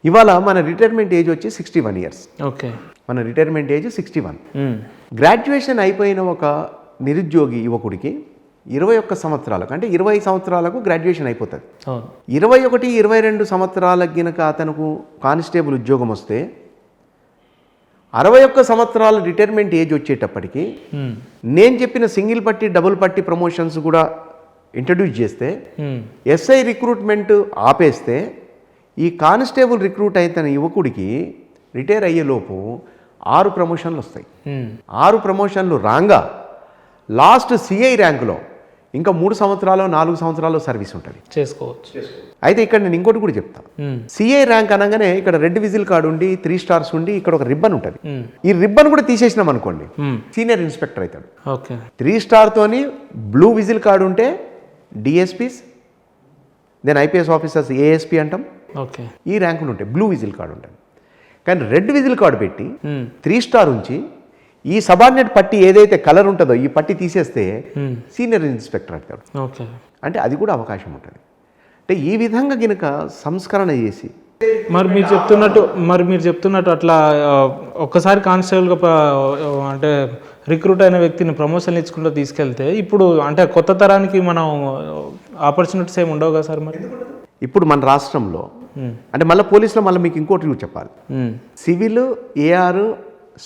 ఇవాళ మన retirement age వచ్చి 61 ఇయర్స్. ఓకే. మన రిటైర్మెంట్ ఏజ్ 61. గ్రాడ్యుయేషన్ అయిపోయిన ఒక నిరుద్యోగి యువకుడికి 21 సంవత్సరాలకు అంటే 20 సంవత్సరాలకు గ్రాడ్యుయేషన్ అయిపోతుంది. 21, 22 సంవత్సరాలకు గినక అతనుకు కానిస్టేబుల్ ఉద్యోగం వస్తే 61 సంవత్సరాల రిటైర్మెంట్ ఏజ్ వచ్చేటప్పటికి నేను చెప్పిన సింగిల్ పట్టి డబుల్ పట్టి ప్రమోషన్స్ కూడా ఇంట్రడ్యూస్ చేస్తే ఎస్ఐ రిక్రూట్మెంట్ ఆపేస్తే ఈ కానిస్టేబుల్ రిక్రూట్ అయిన యువకుడికి రిటైర్ అయ్యేలోపు 6 ప్రమోషన్లు వస్తాయి. 6 ప్రమోషన్లు రాగా లాస్ట్ సిఐ ర్యాంకులో ఇంకా 3 సంవత్సరాలు 4 సంవత్సరాలు సర్వీస్ ఉంటుంది, చేసుకోవచ్చు. అయితే ఇక్కడ నేను ఇంకోటి కూడా చెప్తాను. సిఐ ర్యాంక్ అనగానే ఇక్కడ రెడ్ విజిల్ కార్డు ఉండి 3 స్టార్స్ ఉండి ఇక్కడ ఒక రిబ్బన్ ఉంటుంది. ఈ రిబ్బన్ కూడా తీసేసినాం అనుకోండి సీనియర్ ఇన్స్పెక్టర్ అవుతాడు. 3 స్టార్తోని బ్లూ విజిల్ కార్డు ఉంటే DSPs, then IPS officers ASP అంటాం. ఈ ర్యాంకులు ఉంటాయి, బ్లూ విజిల్ కార్డు ఉంటుంది. కానీ రెడ్ విజిల్ కార్డు పెట్టి 3 స్టార్ ఉంచి ఈ సబార్డినేట్ పట్టి ఏదైతే కలర్ ఉంటుందో ఈ పట్టి తీసేస్తే సీనియర్ ఇన్స్పెక్టర్ అవుతాడు. అంటే అది కూడా అవకాశం ఉంటుంది. అంటే ఈ విధంగా గినక సంస్కరణ చేసి మరి మీరు చెప్తున్నట్టు అట్లా ఒక్కసారి కానిస్టేబుల్గా అంటే రిక్రూట్ అయిన వ్యక్తిని ప్రమోషన్ ఇచ్చుకుంటూ తీసుకెళ్తే ఇప్పుడు అంటే కొత్త తరానికి మనం ఆపర్చునిటీస్ ఏమి ఉండవు కదా సార్? మరి ఇప్పుడు మన రాష్ట్రంలో అంటే మళ్ళీ పోలీసులో మళ్ళీ మీకు ఇంకోటి చెప్పాలి. సివిల్, ఏఆర్,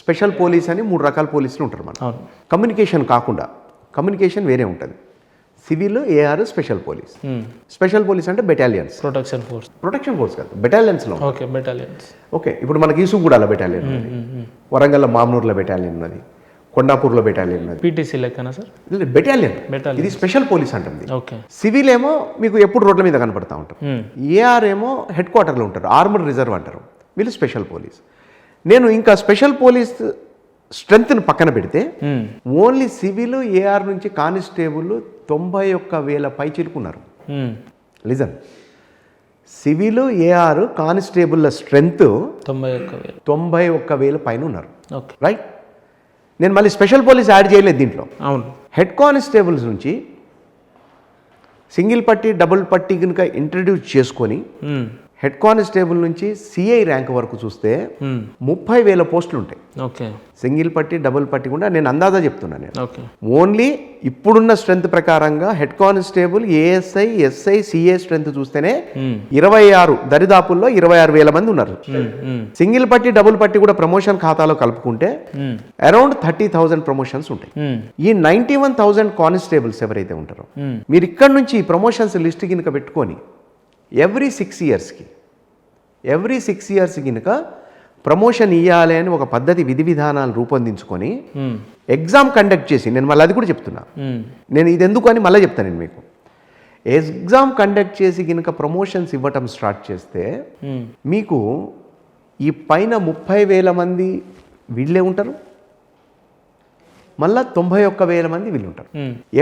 స్పెషల్ పోలీస్ అని 3 రకాల పోలీసులు ఉంటారు. మన కమ్యూనికేషన్ కాకుండా కమ్యూనికేషన్ వేరే ఉంటుంది. Civil, AR, special police. Special police అంటే బెటాలియన్స్, ప్రొటెక్షన్ ఫోర్స్ కాదు, బెటాలియన్స్లో. ఓకే, ఇప్పుడు మనకి ఈసుగూడలో బెటాలియన్ ఉన్నది, వరంగల్లో మామనూరులో బెటాలియన్ ఉన్నది, కొండాపూర్లో బెటాలియన్ ఉన్నది. పీటీసీ లెక్కన సార్ బెటాలియన్. ఇది స్పెషల్ పోలీస్ అంటుంది. సివిల్ ఏమో మీకు ఎప్పుడు రోడ్ల మీద కనపడతా ఉంటారు. ఏఆర్ ఏమో హెడ్ క్వార్టర్లో ఉంటారు, ఆర్మర్ రిజర్వ్ అంటారు. వీళ్ళు స్పెషల్ పోలీస్. నేను ఇంకా స్పెషల్ పోలీస్ స్ట్రెంగ్త్ని పక్కన పెడితే ఓన్లీ సివిల్, ఏఆర్ నుంచి కానిస్టేబుల్ 91,000 పై చిరుకున్నారు. లిజన్, సివిల్, ఏఆర్, కానిస్టేబుల్ల స్ట్రెంగ్త్ 91,000 పైన ఉన్నారు. రైట్. నేను మళ్ళీ స్పెషల్ పోలీస్ యాడ్ చేయలేదు దీంట్లో. అవును. హెడ్ కానిస్టేబుల్స్ నుంచి సింగిల్ పట్టి డబుల్ పట్టి కనుక ఇంట్రడ్యూస్ చేసుకొని హెడ్ కానిస్టేబుల్ నుంచి సిఐ ర్యాంక్ వరకు చూస్తే 30,000 పోస్టులు ఉంటాయి. సింగిల్ పట్టి డబుల్ పట్టి కూడా నేను అందాజా చెప్తున్నాను. నేను ఓన్లీ ఇప్పుడున్న స్ట్రెంత్ ప్రకారంగా head constable, ASI, SI, CA strength చూస్తేనే 26 దరిదాపుల్లో 26,000 మంది ఉన్నారు. సింగిల్ పట్టి డబుల్ పట్టి కూడా ప్రమోషన్ ఖాతాలో కలుపుకుంటే అరౌండ్ 30,000 ప్రమోషన్స్ ఉంటాయి. ఈ 91,000 కానిస్టేబుల్స్ ఎవరైతే ఉంటారో మీరు ఇక్కడ నుంచి ప్రమోషన్స్ లిస్ట్ కింద పెట్టుకొని ఎవ్రీ 6 ఇయర్స్ కినుక ప్రమోషన్ ఇవ్వాలి అని ఒక పద్ధతి విధి విధానాలు రూపొందించుకొని ఎగ్జామ్ కండక్ట్ చేసి, నేను మళ్ళీ అది కూడా చెప్తున్నా, నేను ఇది ఎందుకు అని మళ్ళీ చెప్తాను నేను మీకు. ఎగ్జామ్ కండక్ట్ చేసి కినుక ప్రమోషన్స్ ఇవ్వటం స్టార్ట్ చేస్తే మీకు ఈ పైన 30,000 మంది వీళ్ళే ఉంటారు, మళ్ళీ 91,000 మంది వీళ్ళు ఉంటారు.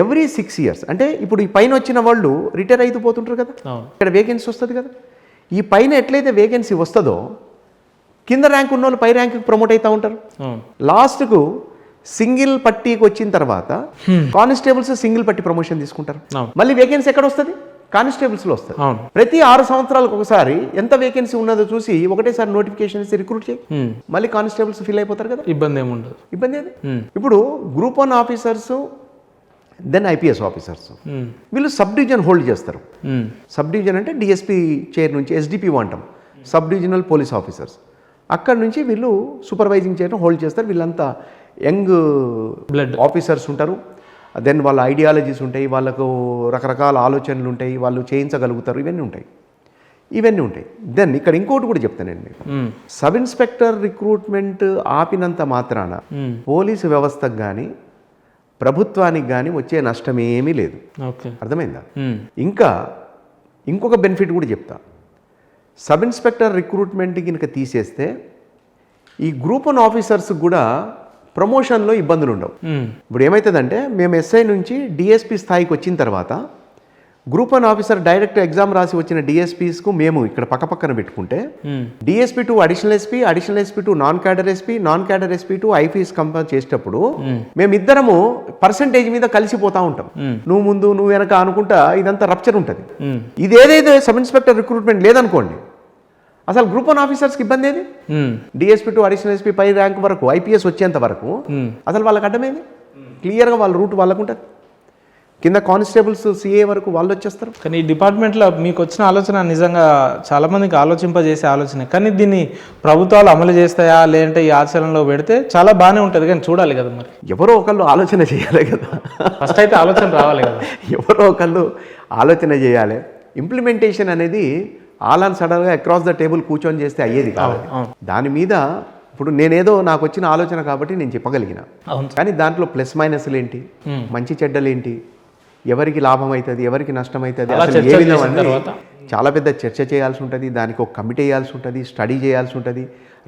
ఎవ్రీ 6 ఇయర్స్ అంటే ఇప్పుడు ఈ పైన వచ్చిన వాళ్ళు రిటైర్ అయితే పోతుంటారు కదా, ఇక్కడ వేకెన్సీ వస్తుంది కదా. ఈ పైన ఎట్లయితే వేకెన్సీ వస్తుందో కింద ర్యాంక్ ఉన్న వాళ్ళు పై ర్యాంక్కి ప్రమోట్ అవుతూ ఉంటారు. లాస్ట్కు సింగిల్ పట్టీకి వచ్చిన తర్వాత కానిస్టేబుల్స్ సింగిల్ పట్టి ప్రమోషన్ తీసుకుంటారు. మళ్ళీ వేకెన్సీ ఎక్కడ వస్తుంది? కానిస్టేబుల్స్లో వస్తుంది. ప్రతి 6 సంవత్సరాలకు ఒకసారి ఎంత వేకెన్సీ ఉన్నదో చూసి ఒకటేసారి నోటిఫికేషన్ ఇచ్చి రిక్రూట్ చేయి, మళ్ళీ కానిస్టేబుల్స్ ఫిల్ అయిపోతారు కదా. ఇబ్బంది ఏది? ఇప్పుడు group 1 officers, then IPS officers వీళ్ళు సబ్ డివిజన్ హోల్డ్ చేస్తారు. సబ్ డివిజన్ అంటే డిఎస్పీ చైర్ నుంచి ఎస్డిపిఓ అంటాం, సబ్ డివిజనల్ పోలీస్ ఆఫీసర్స్. అక్కడ నుంచి వీళ్ళు సూపర్వైజింగ్ చైర్ను హోల్డ్ చేస్తారు. వీళ్ళంతా యంగ్ బ్లడ్ ఆఫీసర్స్ ఉంటారు. దెన్ వాళ్ళ ఐడియాలజీస్ ఉంటాయి, వాళ్ళకు రకరకాల ఆలోచనలు ఉంటాయి, వాళ్ళు చేయించగలుగుతారు, ఇవన్నీ ఉంటాయి. దెన్ ఇక్కడ ఇంకోటి కూడా చెప్తాను నేను మీకు. సబ్ ఇన్స్పెక్టర్ రిక్రూట్మెంట్ ఆపినంత మాత్రాన పోలీసు వ్యవస్థకు కానీ ప్రభుత్వానికి కానీ వచ్చే నష్టం ఏమీ లేదు. అర్థమైందా? ఇంకా ఇంకొక బెనిఫిట్ కూడా చెప్తా. సబ్ ఇన్స్పెక్టర్ రిక్రూట్మెంట్ కనుక తీసేస్తే ఈ గ్రూప్ 1 ఆఫీసర్స్ కూడా ప్రమోషన్లో ఇబ్బందులు ఉండవు. ఇప్పుడు ఏమవుతుందంటే మేము ఎస్ఐ నుంచి డిఎస్పీ స్థాయికి వచ్చిన తర్వాత గ్రూప్ 1 ఆఫీసర్ డైరెక్ట్ ఎగ్జామ్ రాసి వచ్చిన డిఎస్పీస్కు మేము ఇక్కడ పక్కన పెట్టుకుంటే DSP to additional SP to non cadre SP to IPS compare చేసేటప్పుడు మేమిద్దరము పర్సంటేజ్ మీద కలిసిపోతా ఉంటాం. నువ్వు ముందు నువ్వు వెనక అనుకుంటా ఇదంతా రప్చర్ ఉంటుంది. ఇది ఏదైతే సబ్ ఇన్స్పెక్టర్ రిక్రూట్మెంట్ లేదనుకోండి, అసలు గ్రూప్ 1 ఆఫీసర్స్కి ఇబ్బంది ఏది? డిఎస్పీ టు అడిషనల్ ఎస్పీ పై ర్యాంక్ వరకు ఐపీఎస్ వచ్చేంత వరకు అసలు వాళ్ళకి అడ్డమేది? క్లియర్గా వాళ్ళ రూట్ వాళ్ళకు ఉంటుంది. కింద కానిస్టేబుల్స్ సిఏ వరకు వాళ్ళు వచ్చేస్తారు. కానీ ఈ డిపార్ట్మెంట్లో మీకు వచ్చిన ఆలోచన నిజంగా చాలామందికి ఆలోచింపజేసే ఆలోచన. కానీ దీన్ని ప్రభుత్వాలు అమలు చేస్తాయా లేదంటే ఈ ఆచరణలో పెడితే చాలా బాగానే ఉంటుంది, కానీ చూడాలి కదా మరి. ఎవరో ఒకళ్ళు ఆలోచన చేయాలి కదా. ఫస్ట్ అయితే ఆలోచన రావాలి కదా. ఎవరో ఒకళ్ళు ఆలోచన చేయాలి. ఇంప్లిమెంటేషన్ అనేది ఆల్ అండ్ సడన్గా అక్రాస్ ద టేబుల్ కూర్చొని చేస్తే అయ్యేది కాదు. దాని మీద ఇప్పుడు నేనేదో నాకు వచ్చిన ఆలోచన కాబట్టి నేను చెప్పగలిగిన, కానీ దాంట్లో ప్లస్ మైనస్లు ఏంటి, మంచి చెడ్డలు ఏంటి, ఎవరికి లాభం అవుతుంది, ఎవరికి నష్టం అవుతుంది, అసలు ఏ విధంగా చాలా పెద్ద చర్చ చేయాల్సి ఉంటుంది. దానికి ఒక కమిటీ వేయాల్సి ఉంటుంది, స్టడీ చేయాల్సి ఉంటుంది,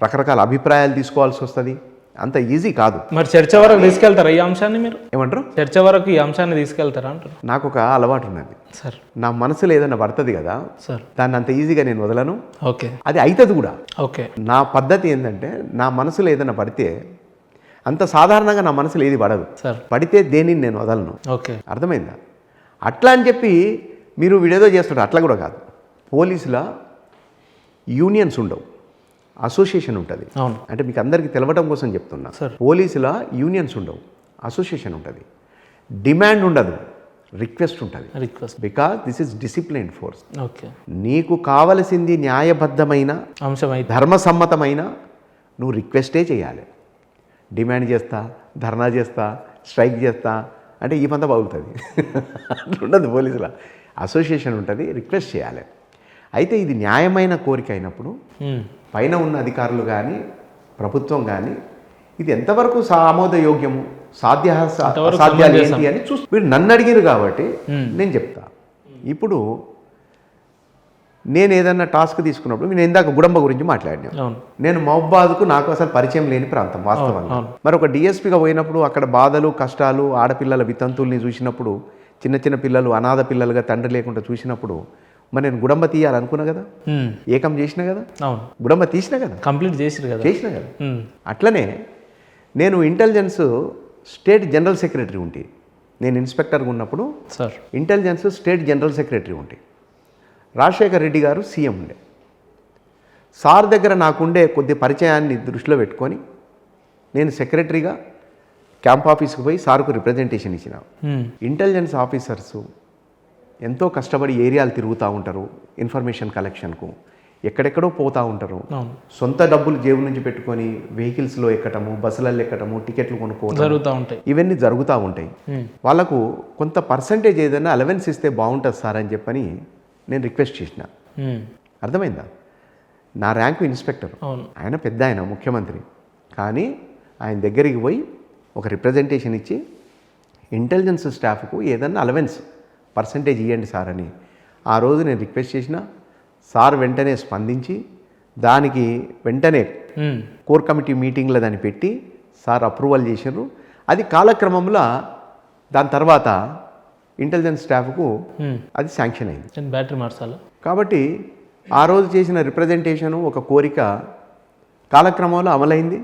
రకరకాల అభిప్రాయాలు తీసుకోవాల్సి వస్తుంది. అంత ఈజీ కాదు. మరి చర్చ వరకు తీసుకెళ్తారా ఈ అంశాన్ని? మీరు ఏమంటారు? చర్చ వరకు ఈ అంశాన్ని తీసుకెళ్తారా అంటారు. నాకు ఒక అలవాటు ఉన్నది సార్, నా మనసులో ఏదైనా పడుతుంది కదా సార్, దాన్ని అంత ఈజీగా నేను వదలను. ఓకే, అది అవుతుంది కూడా. ఓకే, నా పద్ధతి ఏంటంటే నా మనసులో ఏదైనా పడితే అంత సాధారణంగా నా మనసులో ఏది పడదు. సార్, పడితే దేనిని నేను వదలను. ఓకే, అర్థమైందా? అట్లా అని చెప్పి మీరు వీడేదో చేస్తారు అట్లా కూడా కాదు. పోలీసుల యూనియన్స్ ఉండవు, అసోసియేషన్ ఉంటుంది. అవును, అంటే మీకు అందరికీ తెలవడం కోసం చెప్తున్నా. పోలీసుల యూనియన్స్ ఉండవు, అసోసియేషన్ ఉంటుంది. డిమాండ్ ఉండదు, రిక్వెస్ట్ ఉంటుంది. Request, because this is disciplined force. Okay, నీకు కావలసింది న్యాయబద్ధమైన అంశమైతే ధర్మసమ్మతమైన నువ్వు రిక్వెస్టే చేయాలి. డిమాండ్ చేస్తా, ధర్నా చేస్తా, స్ట్రైక్ చేస్తా అంటే ఈ పంత బాగుతుంది అట్లా ఉండదు. పోలీసుల అసోసియేషన్ ఉంటుంది, రిక్వెస్ట్ చేయాలి. అయితే ఇది న్యాయమైన కోరిక అయినప్పుడు పైన ఉన్న అధికారులు కానీ ప్రభుత్వం కానీ ఇది ఎంతవరకు ఆమోదయోగ్యము, సాధ్యాలు ఏంటి అని చూసి వీడు నన్ను అడిగారు కాబట్టి నేను చెప్తా. ఇప్పుడు నేను ఏదన్నా టాస్క్ తీసుకున్నప్పుడు నేను ఇందాక గుడంబ గురించి మాట్లాడినాను. నేను మహబాద్కు నాకు అసలు పరిచయం లేని ప్రాంతం వాస్తవంగా. మరి ఒక డిఎస్పీగా పోయినప్పుడు అక్కడ బాధలు కష్టాలు, ఆడపిల్లల వితంతుల్ని చూసినప్పుడు, చిన్న చిన్న పిల్లలు అనాథ పిల్లలుగా తండ్రి లేకుండా చూసినప్పుడు మరి నేను గుడంబ తీయాలనుకున్నా కదా, ఏకం చేసిన కదా, గుడంబ తీసిన కదా, కంప్లీట్ చేసిన కదా. అట్లనే నేను ఇంటెలిజెన్స్ స్టేట్ జనరల్ సెక్రటరీ ఉంటే, నేను ఇన్స్పెక్టర్గా ఉన్నప్పుడు sir intelligence state general secretary ఉంటే, రాజశేఖర్ రెడ్డి గారు సీఎం ఉండే. సార్ దగ్గర నాకుండే కొద్ది పరిచయాన్ని దృష్టిలో పెట్టుకొని నేను సెక్రటరీగా క్యాంప్ ఆఫీస్కి పోయి సార్కు రిప్రజెంటేషన్ ఇచ్చిన. ఇంటెలిజెన్స్ ఆఫీసర్సు ఎంతో కష్టపడి ఏరియాలు తిరుగుతూ ఉంటారు, ఇన్ఫర్మేషన్ కలెక్షన్కు ఎక్కడెక్కడో పోతూ ఉంటారు. సొంత డబ్బులు జేబు నుంచి పెట్టుకొని వెహికల్స్లో ఎక్కటము, బస్సులలో ఎక్కటము, టికెట్లు కొనుక్కోవడం జరుగుతూ ఉంటాయి. ఇవన్నీ జరుగుతూ ఉంటాయి. వాళ్ళకు కొంత పర్సంటేజ్ ఏదైనా అలవెన్స్ ఇస్తే బాగుంటుంది సార్ అని చెప్పని నేను రిక్వెస్ట్ చేసిన. అర్థమైందా? నా ర్యాంకు ఇన్స్పెక్టర్, ఆయన పెద్ద ఆయన ముఖ్యమంత్రి, కానీ ఆయన దగ్గరికి పోయి ఒక రిప్రజెంటేషన్ ఇచ్చి ఇంటెలిజెన్స్ స్టాఫ్కు ఏదన్నా అలవెన్స్ పర్సంటేజ్ ఇవ్వండి సార్ అని ఆ రోజు నేను రిక్వెస్ట్ చేసిన. సార్ వెంటనే స్పందించి దానికి వెంటనే కోర్ కమిటీ మీటింగ్లో దాన్ని పెట్టి సార్ అప్రూవల్ చేశారు. అది కాలక్రమంలో దాని తర్వాత ఇంటెలిజెన్స్ స్టాఫ్కు అది శాంక్షన్ అయింది. బ్యాటరీ మార్చాలి. కాబట్టి ఆ రోజు చేసిన రిప్రజెంటేషను ఒక కోరిక కాలక్రమంలో అమలైంది.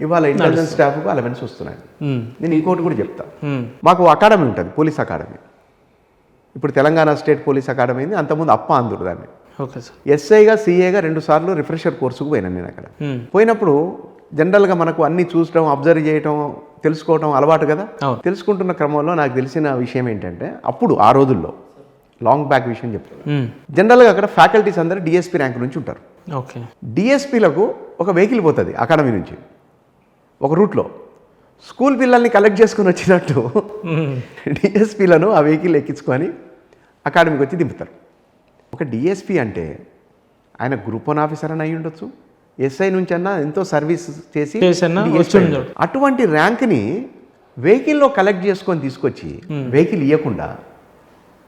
ఇవాళ ఇంటెలిజెన్స్ స్టాఫ్కు అలవెన్స్ వస్తున్నాయి. నేను ఇంకోటి కూడా చెప్తా. మాకు అకాడమీ ఉంటుంది, పోలీస్ అకాడమీ. ఇప్పుడు తెలంగాణ స్టేట్ పోలీస్ అకాడమీ అయింది, అంతకుముందు అప్ప అందురు దాన్ని. ఎస్ఐగా సిఏగా 2 సార్లు రిఫ్రెషర్ కోర్సుకు పోయినాను నేను. అక్కడ పోయినప్పుడు జనరల్గా మనకు అన్ని చూసడం, అబ్జర్వ్ చేయటం, తెలుసుకోవటం అలవాటు కదా. తెలుసుకుంటున్న క్రమంలో నాకు తెలిసిన విషయం ఏంటంటే, అప్పుడు ఆ రోజుల్లో లాంగ్ బ్యాక్ విషయం చెప్తాను. జనరల్గా అక్కడ ఫ్యాకల్టీస్ అందరూ డిఎస్పీ ర్యాంక్ నుంచి ఉంటారు. డిఎస్పీలకు ఒక వెహికల్ పోతుంది అకాడమీ నుంచి ఒక రూట్లో. స్కూల్ పిల్లల్ని కలెక్ట్ చేసుకుని వచ్చినట్టు డిఎస్పీలను ఆ వెహికల్ ఎక్కించుకొని అకాడమీకి వచ్చి దింపుతారు. ఒక డిఎస్పీ అంటే ఆయన గ్రూప్ 1 ఆఫీసర్ అని అయి ఉండొచ్చు, ఎస్ఐ నుంచి అన్నా ఎంతో సర్వీస్ చేసి అటువంటి ర్యాంక్ని వెహికల్లో కలెక్ట్ చేసుకొని తీసుకొచ్చి వెహికల్ ఇవ్వకుండా,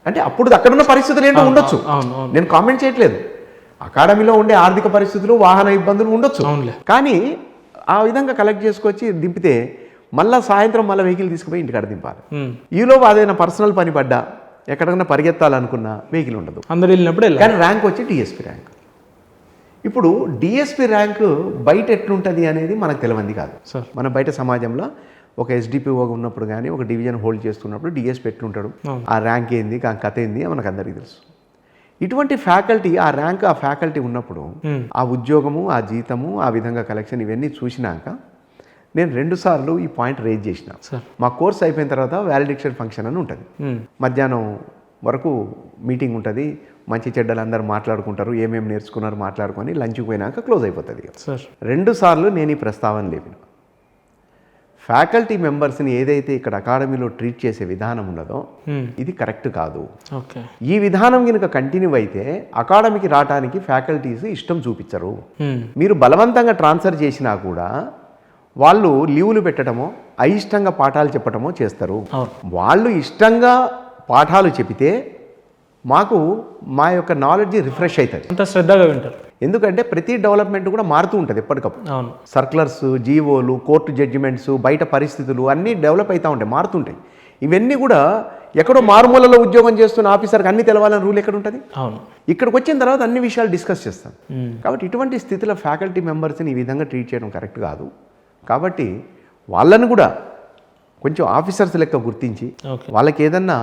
అంటే అప్పుడు అక్కడున్న పరిస్థితులు ఏంటో ఉండొచ్చు, నేను కామెంట్ చేయట్లేదు. అకాడమీలో ఉండే ఆర్థిక పరిస్థితులు, వాహన ఇబ్బందులు ఉండొచ్చు, కానీ ఆ విధంగా కలెక్ట్ చేసుకొచ్చి దింపితే మళ్ళీ సాయంత్రం మళ్ళీ వెహికల్ తీసుకుపోయి ఇంటికాడ దింపాలి. ఈలోపు అదైనా పర్సనల్ పని పడ్డా, ఎక్కడికైనా పరిగెత్తాలనుకున్నా వెహికల్ ఉండదు, అందరు వెళ్ళినప్పుడు. కానీ ర్యాంక్ వచ్చి డిఎస్పీ ర్యాంక్. ఇప్పుడు డిఎస్పీ ర్యాంకు బయట ఎట్లుంటుంది అనేది మనకు తెలియంది కాదు. మన బయట సమాజంలో ఒక ఎస్డిపిఓ ఉన్నప్పుడు కానీ, ఒక డివిజన్ హోల్డ్ చేస్తున్నప్పుడు డిఎస్పీ ఎట్లుంటాడు, ఆ ర్యాంక్ ఏంది, ఆ కథ ఏంది మనకు అందరికీ తెలుసు. ఇటువంటి ఫ్యాకల్టీ, ఆ ర్యాంక్ ఆ ఫ్యాకల్టీ ఉన్నప్పుడు ఆ ఉద్యోగము, ఆ జీతము, ఆ విధంగా కలెక్షన్ ఇవన్నీ చూసినాక నేను 2 సార్లు ఈ పాయింట్ రేజ్ చేసిన. మా కోర్స్ అయిపోయిన తర్వాత వ్యాలిడేషన్ ఫంక్షన్ అని ఉంటుంది. మధ్యాహ్నం వరకు మీటింగ్ ఉంటుంది, మంచి చెడ్డలు అందరూ మాట్లాడుకుంటారు, ఏమేమి నేర్చుకున్నారు మాట్లాడుకొని లంచ్కి పోయినాక క్లోజ్ అయిపోతుంది. 2 సార్లు నేను ఈ ప్రస్తావన లేపిన. ఫ్యాకల్టీ మెంబర్స్ని ఏదైతే ఇక్కడ అకాడమీలో ట్రీట్ చేసే విధానం ఉన్నదో ఇది కరెక్ట్ కాదు. ఈ విధానం కనుక కంటిన్యూ అయితే అకాడమీకి రావడానికి ఫ్యాకల్టీస్ ఇష్టం చూపించరు. మీరు బలవంతంగా ట్రాన్స్ఫర్ చేసినా కూడా వాళ్ళు లీవులు పెట్టడమో, అయిష్టంగా పాఠాలు చెప్పడమో చేస్తారు. వాళ్ళు ఇష్టంగా పాఠాలు చెబితే మాకు మా యొక్క నాలెడ్జ్ రిఫ్రెష్ అవుతుంది, అంత శ్రద్ధగా వింటారు. ఎందుకంటే ప్రతి డెవలప్మెంట్ కూడా మారుతూ ఉంటుంది ఎప్పటికప్పుడు. సర్క్యులర్స్, జీవోలు, కోర్టు జడ్జిమెంట్స్, బయట పరిస్థితులు అన్నీ డెవలప్ అవుతూ ఉంటాయి, మారుతుంటాయి. ఇవన్నీ కూడా ఎక్కడో మారుమూలలో ఉద్యోగం చేస్తున్న ఆఫీసర్కి అన్ని తెలవాలని రూల్ ఎక్కడ ఉంటుంది? ఇక్కడికి వచ్చిన తర్వాత అన్ని విషయాలు డిస్కస్ చేస్తాం. కాబట్టి ఇటువంటి స్థితిలో ఫ్యాకల్టీ మెంబర్స్ని ఈ విధంగా ట్రీట్ చేయడం కరెక్ట్ కాదు. కాబట్టి వాళ్ళను కూడా కొంచెం ఆఫీసర్స్ లెక్క గుర్తించి వాళ్ళకి ఏదన్నా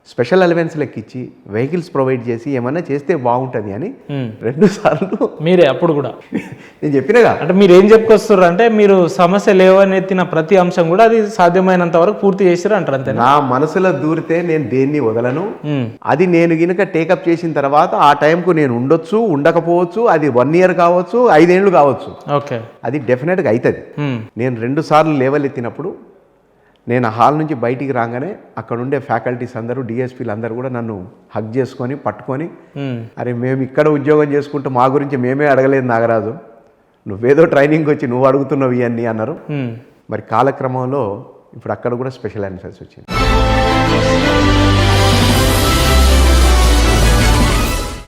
స్పెషల్ అలవెన్స్ లెక్క ఇచ్చి వెహికల్స్ ప్రొవైడ్ చేసి ఏమన్నా చేస్తే బాగుంటుంది అని 2 సార్లు మీరే అప్పుడు కూడా నేను చెప్పినగా. అంటే మీరు ఏం చెప్పుకొస్తారు అంటే మీరు సమస్య లేవని ఎత్తిన ప్రతి అంశం కూడా అది సాధ్యమైనంత వరకు పూర్తి చేసారు అంటారు. అంతే. నా మనసులో దూరితే నేను దేన్ని వదలను. అది నేను గినక టేకప్ చేసిన తర్వాత ఆ టైంకు నేను ఉండొచ్చు, ఉండకపోవచ్చు, అది 1 year కావచ్చు, 5 ఏళ్ళు కావచ్చు. ఓకే, అది డెఫినెట్గా అవుతుంది. నేను 2 సార్లు లేవల్ ఎత్తినప్పుడు నేను హాల్ నుంచి బయటికి రాగానే అక్కడ ఉండే ఫ్యాకల్టీస్ అందరూ, డిఎస్పీలు అందరూ కూడా నన్ను హగ్ చేసుకొని పట్టుకొని, అరే మేము ఇక్కడ ఉద్యోగం చేసుకుంటూ మా గురించి మేమే అడగలేదు నాగరాజు, నువ్వేదో ట్రైనింగ్ వచ్చి నువ్వు అడుగుతున్నావు ఇవన్నీ అన్నారు. మరి కాలక్రమంలో ఇప్పుడు అక్కడ కూడా స్పెషల్ అన్సర్స్ వచ్చింది.